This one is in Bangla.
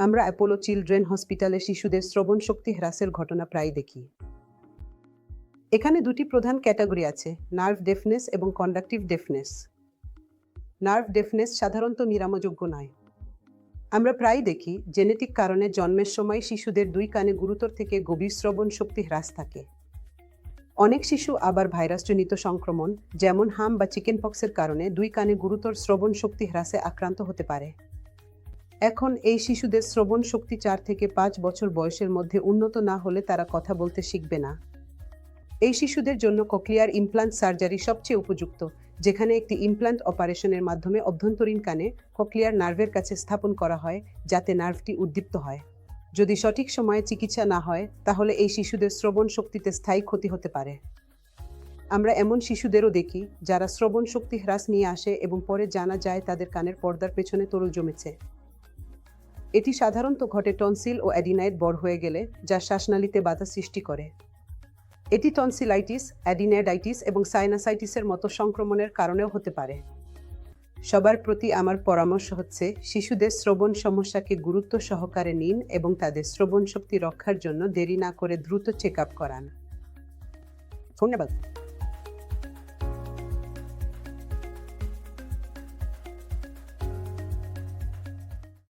আমরা অ্যাপোলো চিলড্রেন হসপিটালে শিশুদের শ্রবণ শক্তি হ্রাসের ঘটনা প্রায় দেখি। এখানে দুটি প্রধান ক্যাটাগরি আছে, নার্ভ ডেফনেস এবং কন্ডাকটিভ ডেফনেস। নার্ভ ডেফনেস সাধারণত নিরাময়যোগ্য নয়। আমরা প্রায় দেখি জেনেটিক কারণে জন্মের সময় শিশুদের দুই কানে গুরুতর থেকে গভীর শ্রবণ শক্তি হ্রাস থাকে। অনেক শিশু আবার ভাইরাসজনিত সংক্রমণ যেমন হাম বা চিকেনপক্সের কারণে দুই কানে গুরুতর শ্রবণ শক্তি হ্রাসে আক্রান্ত হতে পারে। এখন এই শিশুদের শ্রবণ শক্তি 4 থেকে 5 বছর বয়সের মধ্যে উন্নত না হলে তারা কথা বলতে শিখবে না। এই শিশুদের জন্য কক্লিয়ার ইমপ্লান্ট সার্জারি সবচেয়ে উপযুক্ত, যেখানে একটি ইমপ্লান্ট অপারেশনের মাধ্যমে অভ্যন্তরীণ কানে কক্লিয়ার নার্ভের কাছে স্থাপন করা হয় যাতে নার্ভটি উদ্দীপ্ত হয়। যদি সঠিক সময়ে চিকিৎসা না হয় তাহলে এই শিশুদের শ্রবণ শক্তিতে স্থায়ী ক্ষতি হতে পারে। আমরা এমন শিশুদেরও দেখি যারা শ্রবণ শক্তি হ্রাস নিয়ে আসে এবং পরে জানা যায় তাদের কানের পর্দার পেছনে তরল জমেছে। এটি সাধারণত ঘটে টনসিল ও অ্যাডিনাইড বড় হয়ে গেলে, যা শ্বাসনালীতে বাধা সৃষ্টি করে। এটি টনসিলাইটিস, অ্যাডিনাইডাইটিস এবং সাইনাসাইটিসের মতো সংক্রমণের কারণেও হতে পারে। সবার প্রতি আমার পরামর্শ হচ্ছে শিশুদের শ্রবণ সমস্যাকে গুরুত্ব সহকারে নিন এবং তাদের শ্রবণ শক্তি রক্ষার জন্য দেরি না করে দ্রুত চেক আপ করান। ধন্যবাদ।